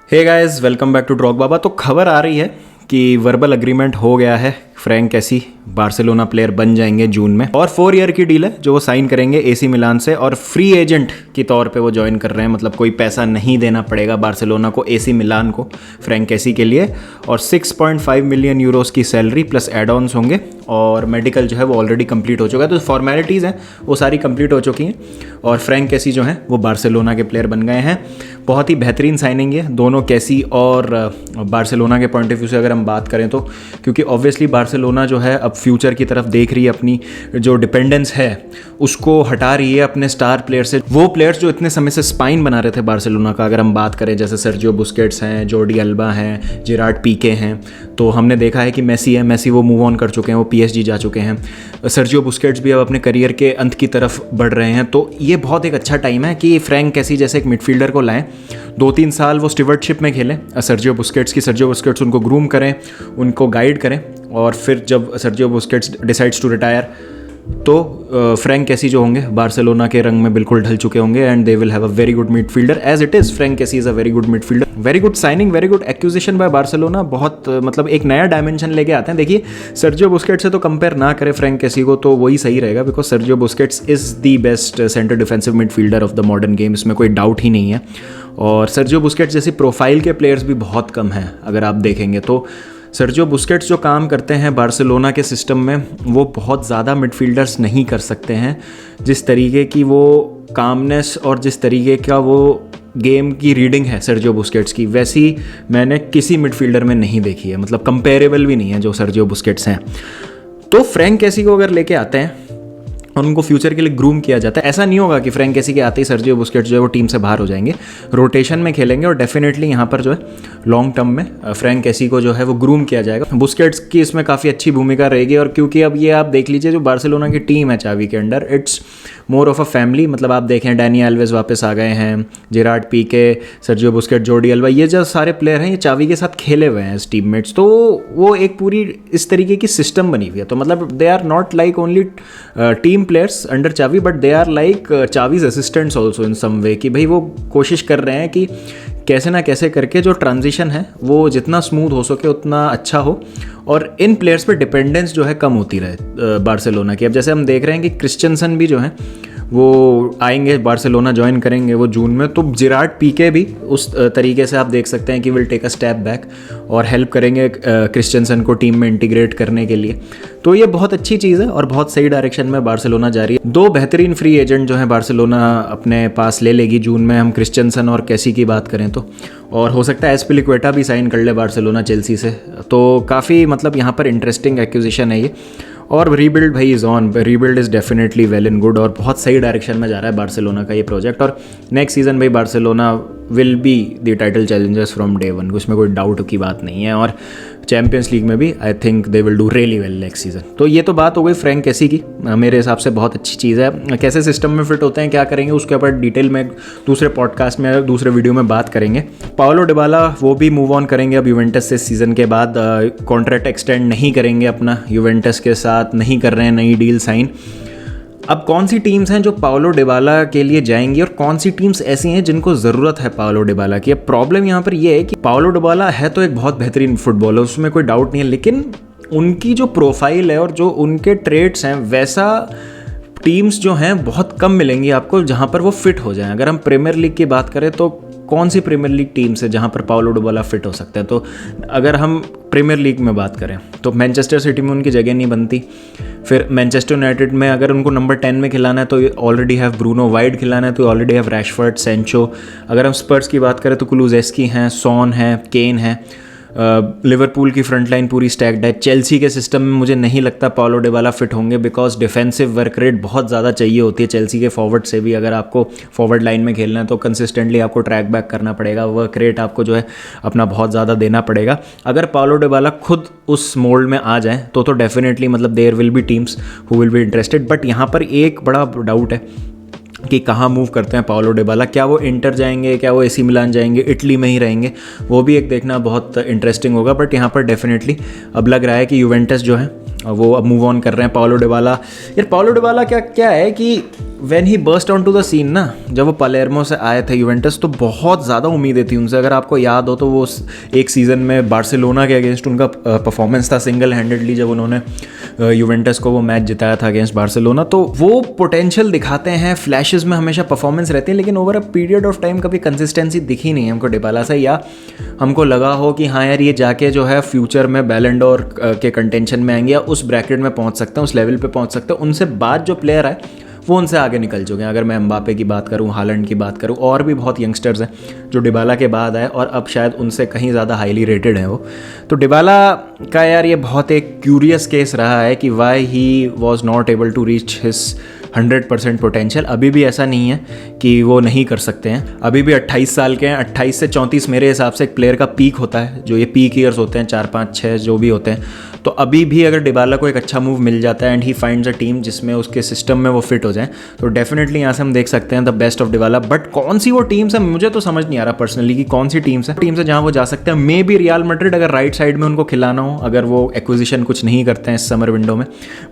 Hey guys, welcome back to Drogba. तो खबर आ रही है कि वर्बल अग्रीमेंट हो गया है, फ्रैंक कैसी बार्सिलोना प्लेयर बन जाएंगे जून में और 4 ईयर की डील है जो वो साइन करेंगे एसी मिलान से और फ्री एजेंट के तौर पे वो ज्वाइन कर रहे हैं। मतलब कोई पैसा नहीं देना पड़ेगा बार्सिलोना को, एसी मिलान को, फ्रैंक कैसी के लिए। और 6.5 मिलियन यूरोस की सैलरी प्लस एड ऑन्स होंगे और मेडिकल जो है वो ऑलरेडी कंप्लीट हो चुका है। तो फॉर्मेलिटीज़ हैं वो सारी कंप्लीट हो चुकी हैं और फ्रैंक कैसी जो हैं वो बार्सिलोना के प्लेयर बन गए हैं। बहुत ही बेहतरीन साइनिंग है दोनों, कैसी और बार्सिलोना के पॉइंट ऑफ व्यू से अगर हम बात करें तो, क्योंकि ऑब्वियसली बार्सिलोना जो है अब फ्यूचर की तरफ देख रही है, अपनी जो डिपेंडेंस है उसको हटा रही है अपने स्टार प्लेयर से। वो प्लेयर्स जो इतने समय से स्पाइन बना रहे थे बार्सिलोना का, अगर हम बात करें जैसे सर्जियो बुस्केट्स हैं, जॉर्डी अल्बा हैं, जेरार्ड पीके हैं, तो हमने देखा है कि मेसी है, मेसी वो मूव ऑन कर चुके हैं, वो पीएसजी जा चुके हैं। सर्जियो बुस्केट्स भी अब अपने करियर के अंत की तरफ बढ़ रहे हैं। तो ये बहुत एक अच्छा टाइम है कि फ्रैंक कैसी जैसे एक मिडफील्डर को लाएं, 2-3 साल वो स्टीवर्डशिप में खेलें सर्जियो बुस्केट्स उनको ग्रूम करें, उनको गाइड करें और फिर जब Sergio Busquets decides to retire तो फ्रैंक कैसी जो होंगे बार्सिलोना के रंग में बिल्कुल ढल चुके होंगे and they will have a very good midfielder as it is. Frank Kessie is a very good midfielder, very good signing, very good acquisition by Barcelona. बहुत मतलब एक नया डायमेंशन लेके आते हैं। देखिए, सर्जियो बुस्केट्स से तो कंपेयर ना करें फ्रैंक कैसी को तो वही सही रहेगा, because Sergio Busquets is the best centre defensive midfielder of the modern game, इसमें कोई डाउट ही नहीं है। और सर्जियो बुस्केट्स जैसी प्रोफाइल के प्लेयर्स भी बहुत कम हैं अगर आप देखेंगे तो। सर्जियो बुस्केट्स जो काम करते हैं बार्सिलोना के सिस्टम में वो बहुत ज़्यादा मिडफील्डर्स नहीं कर सकते हैं। जिस तरीके की वो कामनेस और जिस तरीके का वो गेम की रीडिंग है सर्जियो बुस्केट्स की, वैसी मैंने किसी मिडफील्डर में नहीं देखी है। मतलब कंपेरेबल भी नहीं है जो सर्जियो बुस्केट्स हैं। तो फ्रैंक कैसी को अगर लेके आते हैं और उनको फ्यूचर के लिए ग्रूम किया जाता है, ऐसा नहीं होगा कि फ्रैंक कैसी के आते ही सर्जियो बुस्केट्स जो है वो टीम से बाहर हो जाएंगे। रोटेशन में खेलेंगे और डेफिनेटली यहाँ पर जो है लॉन्ग टर्म में फ्रैंक कैसी को जो है वो ग्रूम किया जाएगा। बुस्केट्स की इसमें काफ़ी अच्छी भूमिका रहेगी और क्योंकि अब ये आप देख लीजिए जो बार्सिलोना की टीम है चावी के under, it's more of a family. मतलब आप देखें डैनी एल्वेज वापस आ गए हैं, जेरार्ड पीके, सर्जियो बुस्केट, जॉर्डी अल्बा, ये जो सारे प्लेयर हैं ये चावी के साथ खेले हुए हैं एज टीममेट्स। तो वो एक पूरी इस तरीके की सिस्टम बनी हुई है। तो मतलब they are not like only team players under Xavi but they are like Xavi's assistants also in some way, कि भाई वो कोशिश कर रहे हैं कि कैसे ना कैसे करके जो ट्रांजिशन है वो जितना स्मूथ हो सके उतना अच्छा हो और इन प्लेयर्स पे डिपेंडेंस जो है कम होती रहे बार्सिलोना की। अब जैसे हम देख रहे हैं कि क्रिश्चियनसन भी जो है वो आएंगे, बार्सिलोना ज्वाइन करेंगे वो जून में, तो जेरार्ड पीके भी उस तरीके से आप देख सकते हैं कि will take a step back और हेल्प करेंगे क्रिश्चियनसन को टीम में इंटीग्रेट करने के लिए। तो ये बहुत अच्छी चीज़ है और बहुत सही डायरेक्शन में बार्सिलोना जा रही है। 2 बेहतरीन फ्री एजेंट जो हैं बार्सिलोना अपने पास ले लेगी जून में, हम क्रिश्चियनसन और कैसी की बात करें तो। और हो सकता है एस्पिलिक्वेटा भी साइन कर ले बार्सिलोना चेल्सी से। तो काफ़ी मतलब यहाँ पर इंटरेस्टिंग एक्विजिशन है ये। और रीबिल्ड भाई is on, rebuild is definitely well and good और बहुत सही डायरेक्शन में जा रहा है बार्सिलोना का ये प्रोजेक्ट। और नेक्स्ट सीज़न भाई Barcelona will be the title Challengers from day one, उसमें कोई डाउट की बात नहीं है। और चैम्पियंस लीग में भी I think they will do really well next season. तो ये तो बात हो गई फ्रैंक कैसी की, मेरे हिसाब से बहुत अच्छी चीज़ है। कैसे सिस्टम में फिट होते हैं, क्या करेंगे, उसके ऊपर डिटेल में दूसरे पॉडकास्ट में दूसरे वीडियो में बात करेंगे। पाओलो डिबाला वो भी मूव ऑन करेंगे अब यूवेंटस से इस सीज़न के बाद, कॉन्ट्रैक्ट एक्सटेंड नहीं करेंगे अपना यूवेंटस के साथ, नहीं कर रहे हैं नई डील साइन। अब कौन सी टीम्स हैं जो पाओलो डिबाला के लिए जाएंगी और कौन सी टीम्स ऐसी हैं जिनको ज़रूरत है पाओलो डिबाला की। अब प्रॉब्लम यहाँ पर ये है कि पाओलो डिबाला है तो एक बहुत बेहतरीन फुटबॉलर, उसमें कोई डाउट नहीं है, लेकिन उनकी जो प्रोफाइल है और जो उनके ट्रेड्स हैं वैसा टीम्स जो हैं बहुत कम मिलेंगी आपको जहाँ पर वो फिट हो जाएं। अगर हम प्रीमियर लीग की बात करें तो कौन सी प्रीमियर लीग टीम्स है जहाँ पर पाओलो डिबाला फिट हो सकता है, तो अगर हम प्रीमियर लीग में बात करें तो मैनचेस्टर सिटी में उनकी जगह नहीं बनती। फिर मैनचेस्टर यूनाइटेड में अगर उनको नंबर 10 में खिलाना है तो ऑलरेडी हैव ब्रूनो, वाइड खिलाना है तो ऑलरेडी हैव रैशफोर्ड, सेंचो। अगर हम स्पर्स की बात करें तो कुलुसेस्की हैं, सॉन है, केन है। लिवरपूल की फ्रंट लाइन पूरी स्टैक्ड है। चेल्सी के सिस्टम में मुझे नहीं लगता पाओलो डिबाला फिट होंगे, बिकॉज डिफेंसिव वर्क रेट बहुत ज़्यादा चाहिए होती है चेल्सी के फॉरवर्ड से भी। अगर आपको फॉरवर्ड लाइन में खेलना है तो कंसिस्टेंटली आपको ट्रैक बैक करना पड़ेगा, वर्क रेट आपको जो है अपना बहुत ज़्यादा देना पड़ेगा। अगर पाओलो डिबाला खुद उस मोल्ड में आ जाए तो डेफिनेटली मतलब there will be teams who will be interested. But यहाँ पर एक बड़ा डाउट है कि कहाँ मूव करते हैं पाओलो डिबाला, क्या वो इंटर जाएंगे, क्या वो एसी मिलान जाएंगे, इटली में ही रहेंगे, वो भी एक देखना बहुत इंटरेस्टिंग होगा। बट यहाँ पर डेफिनेटली अब लग रहा है कि यूवेंटस जो है वो अब मूव ऑन कर रहे हैं। पाउलो डिबाला, यार पाउलो डिबाला क्या क्या है कि when he burst on to the scene ना, जब वो पलेर्मो से आए थे यूवेंटस, तो बहुत ज़्यादा उम्मीदें थी उनसे। अगर आपको याद हो तो वो एक सीज़न में बार्सिलोना के अगेंस्ट उनका परफॉर्मेंस था सिंगल हैंडेडली, जब उन्होंने यूवेंटस को वो मैच जिताया था अगेंस्ट बार्सिलोना। तो वो पोटेंशियल दिखाते हैं, फ्लैशेस में हमेशा परफॉर्मेंस रहती है, लेकिन over a period of time कभी कंसिस्टेंसी दिखी नहीं हमको डिबाला से, या हमको लगा हो कि हाँ यार ये जाके जो है फ्यूचर में बैलन डोर के कंटेंशन में आएंगे या उस ब्रैकेट में पहुंच सकते हैं, उस लेवल पे पहुंच सकते हैं। उनसे बाद जो प्लेयर आए वो उनसे आगे निकल चुके हैं। अगर मैं एम्बापे की बात करूं, हालैंड की बात करूं, और भी बहुत यंगस्टर्स हैं जो डिबाला के बाद आए और अब शायद उनसे कहीं ज़्यादा हाईली रेटेड हैं वो। तो डिबाला का यार ये बहुत एक क्यूरियस केस रहा है कि why he was not able to reach his 100% potential. अभी भी ऐसा नहीं है कि वो नहीं कर सकते हैं, अभी भी 28 साल के हैं। 28 से 34 मेरे हिसाब से एक प्लेयर का पीक होता है, जो ये पीक ईयर्स होते हैं, 4, 5, 6 जो भी होते हैं। तो अभी भी अगर डिबाला को एक अच्छा मूव मिल जाता है and he finds a team जिसमें उसके सिस्टम में वो फिट हो जाए, तो डेफिनेटली यहाँ से हम देख सकते हैं the best of Dybala. But कौन सी वो टीम्स है मुझे तो समझ नहीं आ रहा पर्सनली कि कौन सी टीम्स है जहाँ वो जा सकते हैं। मे बी रियल मैड्रिड, अगर राइट साइड में उनको खिलाना हो, अगर वो एक्विजिशन कुछ नहीं करते हैं इस समर विंडो में।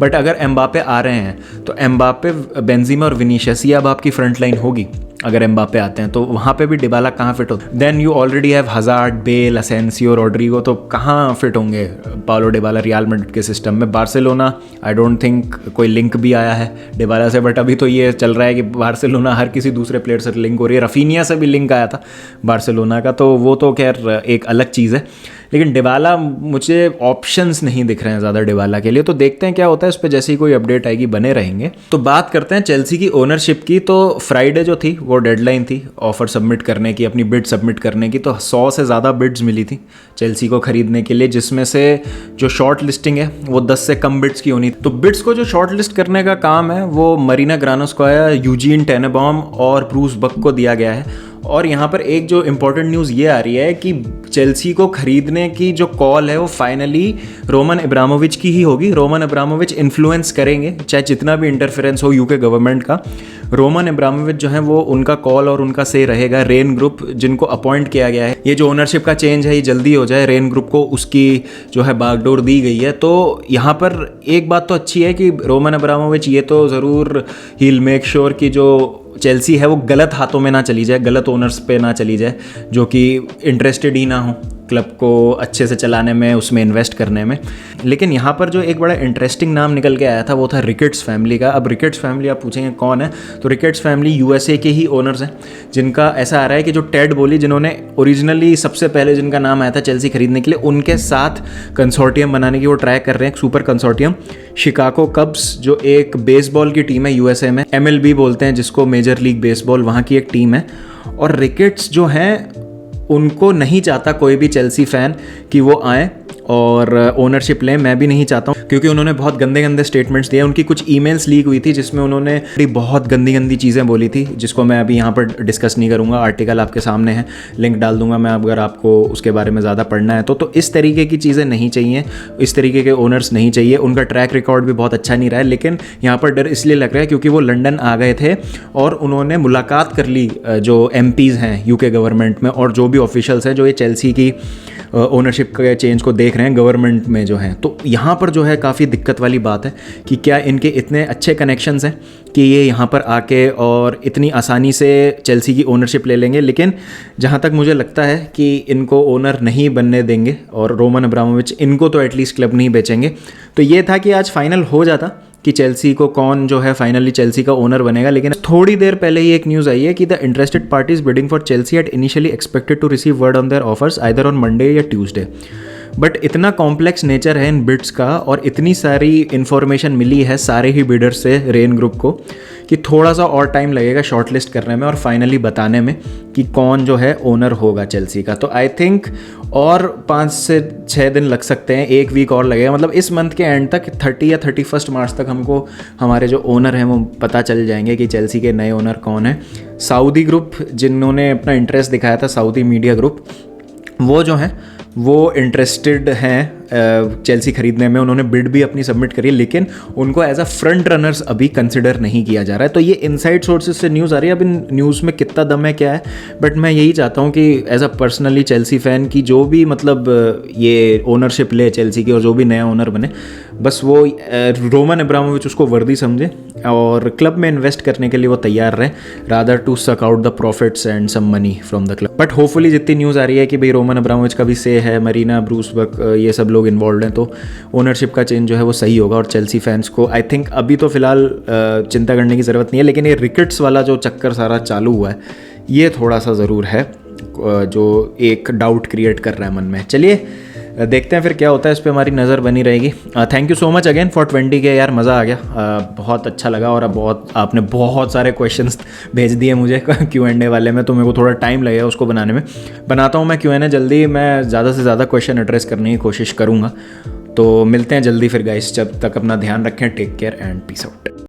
बट अगर एम्बापे आ रहे हैं तो एम्बापे, बेंजीमा और विनीशियस, ये अब आपकी फ्रंट लाइन होगी। अगर एम्बापे आते हैं तो वहाँ पे भी डिबाला कहाँ फिट हो? Then you already have Hazard, Bale, Asensio, Rodrigo, तो कहाँ फिट होंगे पाउलो डिबाला रियल मैड्रिड के सिस्टम में? बार्सिलोना, आई डोंट थिंक कोई लिंक भी आया है डिबाला से, बट अभी तो ये चल रहा है कि बार्सिलोना हर किसी दूसरे प्लेयर से लिंक हो रही है। रफीनिया से भी लिंक आया था बार्सिलोना का, तो वो तो खैर एक अलग चीज़ है। लेकिन डिबाला, मुझे ऑप्शंस नहीं दिख रहे हैं ज़्यादा डिबाला के लिए, तो देखते हैं क्या होता है। इस पर जैसे ही कोई अपडेट आएगी बने रहेंगे। तो बात करते हैं चेल्सी की ओनरशिप की। तो फ्राइडे जो थी वो डेडलाइन थी ऑफर सबमिट करने की, अपनी बिड सबमिट करने की। तो 100 से ज़्यादा बिड्स मिली थी चेल्सी को खरीदने के लिए, जिसमें से जो शॉर्ट लिस्टिंग है वो 10 से कम बिड्स की होनी। तो बिड्स को जो शॉर्ट लिस्ट करने का काम है वो मरीना ग्रानोस्काया, यूजीन टेनेबॉम और ब्रूस बक को दिया गया है। और यहाँ पर एक जो इम्पोर्टेंट न्यूज़ ये आ रही है कि चेल्सी को खरीदने की जो कॉल है वो फाइनली रोमन अब्रामोविच की ही होगी। रोमन अब्रामोविच इन्फ्लुएंस करेंगे, चाहे जितना भी इंटरफेरेंस हो यूके गवर्नमेंट का, रोमन अब्रामोविच जो है वो उनका कॉल और उनका से रहेगा। रेन ग्रुप जिनको अपॉइंट किया गया है, ये जो ओनरशिप का चेंज है ये जल्दी हो जाए, रेन ग्रुप को उसकी जो है बागडोर दी गई है। तो यहाँ पर एक बात तो अच्छी है कि रोमन अब्रामोविच ये तो ज़रूर ही विल मेक श्योर कि जो चेल्सी है वो गलत हाथों में ना चली जाए, गलत ओनर्स पे ना चली जाए, जो कि इंटरेस्टेड ही ना हो क्लब को अच्छे से चलाने में, उसमें इन्वेस्ट करने में। लेकिन यहाँ पर जो एक बड़ा इंटरेस्टिंग नाम निकल के आया था वो था रिकेट्स फैमिली का। अब रिकेट्स फैमिली आप पूछेंगे कौन है, तो रिकेट्स फैमिली यूएसए के ही ओनर्स हैं, जिनका ऐसा आ रहा है कि जो टेड बोली, जिन्होंने ओरिजिनली सबसे पहले जिनका नाम आया था चेल्सी खरीदने के लिए, उनके साथ कंसोर्टियम बनाने की वो ट्राई कर रहे हैं, सुपर कंसोर्टियम। शिकागो कब्स जो एक बेसबॉल की टीम है यूएसए में, MLB बोलते हैं जिसको, मेजर लीग बेसबॉल, वहाँ की एक टीम है। और रिकेट्स जो हैं उनको नहीं चाहता कोई भी चेल्सी फ़ैन कि वो आएँ और ओनरशिप लें। मैं भी नहीं चाहता हूँ, क्योंकि उन्होंने बहुत गंदे गंदे स्टेटमेंट्स दिए। उनकी कुछ ईमेल्स लीक हुई थी जिसमें उन्होंने बहुत गंदी गंदी चीज़ें बोली थी, जिसको मैं अभी यहाँ पर डिस्कस नहीं करूँगा। आर्टिकल आपके सामने है, लिंक डाल दूंगा मैं अगर आपको उसके बारे में ज़्यादा पढ़ना है तो इस तरीके की चीज़ें नहीं चाहिए, इस तरीके के ओनर्स नहीं चाहिए। उनका ट्रैक रिकॉर्ड भी बहुत अच्छा नहीं रहा है, लेकिन यहाँ पर डर इसलिए लग रहा है क्योंकि वो लंदन आ गए थे और उन्होंने मुलाकात कर ली जो MPs हैं यूके गवर्नमेंट में और जो भी ऑफिशियल्स हैं जो ये चेल्सी की ओनरशिप के चेंज को देख रहे हैं गवर्नमेंट में जो हैं। तो यहाँ पर जो है काफ़ी दिक्कत वाली बात है कि क्या इनके इतने अच्छे कनेक्शंस हैं कि ये यहाँ पर आके और इतनी आसानी से चेल्सी की ओनरशिप ले लेंगे। लेकिन जहाँ तक मुझे लगता है कि इनको ओनर नहीं बनने देंगे और रोमन अब्रामोविच इनको तो एटलीस्ट क्लब नहीं बेचेंगे। तो ये था कि आज फाइनल हो जाता कि चेल्सी को कौन जो है फाइनली चेल्सी का ओनर बनेगा। लेकिन थोड़ी देर पहले ही एक न्यूज़ आई है कि the interested parties bidding for Chelsea had initially expected to receive word on their offers either on Monday या ट्यूसडे। बट इतना कॉम्प्लेक्स नेचर है इन बिड्स का और इतनी सारी इन्फॉर्मेशन मिली है सारे ही बिडर्स से रेन ग्रुप को कि थोड़ा सा और टाइम लगेगा शॉर्टलिस्ट करने में और फाइनली बताने में कि कौन जो है ओनर होगा चेल्सी का। तो आई थिंक और 5 से 6 दिन लग सकते हैं, 1 वीक और लगेगा। मतलब इस मंथ के एंड तक 30 या 31 मार्च तक हमको हमारे जो ओनर हैं वो पता चल जाएंगे कि चेल्सी के नए ओनर कौन है। सऊदी ग्रुप जिन्होंने अपना इंटरेस्ट दिखाया था, सऊदी मीडिया ग्रुप, वो जो है वो इंटरेस्टेड हैं चेल्सी खरीदने में, उन्होंने बिड भी अपनी सबमिट करी है, लेकिन उनको एज अ फ्रंट रनर्स अभी कंसिडर नहीं किया जा रहा है। तो ये इनसाइड सोर्सेज से न्यूज़ आ रही है, अब इन न्यूज़ में कितना दम है क्या है, बट मैं यही चाहता हूँ कि as a personally Chelsea fan की जो भी मतलब ये ओनरशिप ले चेल्सी की और जो भी नया ओनर बने, बस वो रोमन अब्रामोविच उसको वर्दी समझे और क्लब में इन्वेस्ट करने के लिए वो तैयार रहे, rather to suck out the profits and some money from the club. But hopefully जितनी न्यूज़ आ रही है कि भाई रोमन अब्रामोविच का भी से है, मरीना ब्रूसबर्ग, ये सब लोग इन्वॉल्व हैं, तो ओनरशिप का चेंज जो है वो सही होगा और चेल्सी फैंस को आई थिंक अभी तो फिलहाल चिंता करने की ज़रूरत नहीं है, लेकिन ये रिकेट्स वाला जो चक्कर सारा चालू हुआ है ये थोड़ा सा ज़रूर है जो एक डाउट क्रिएट कर रहा है मन में। चलिए देखते हैं फिर क्या होता है, इस पर हमारी नज़र बनी रहेगी। Thank you so much again for 20K यार, मज़ा आ गया, बहुत अच्छा लगा और अब आपने बहुत सारे क्वेश्चंस भेज दिए मुझे Q&A वाले में, तो मेरे को थोड़ा टाइम लगेगा उसको बनाने में। बनाता हूँ मैं Q&A जल्दी, मैं ज़्यादा से ज़्यादा क्वेश्चन एड्रेस करने की कोशिश करूँगा। तो मिलते हैं जल्दी फिर गाइस, जब तक अपना ध्यान रखें, take care and peace out.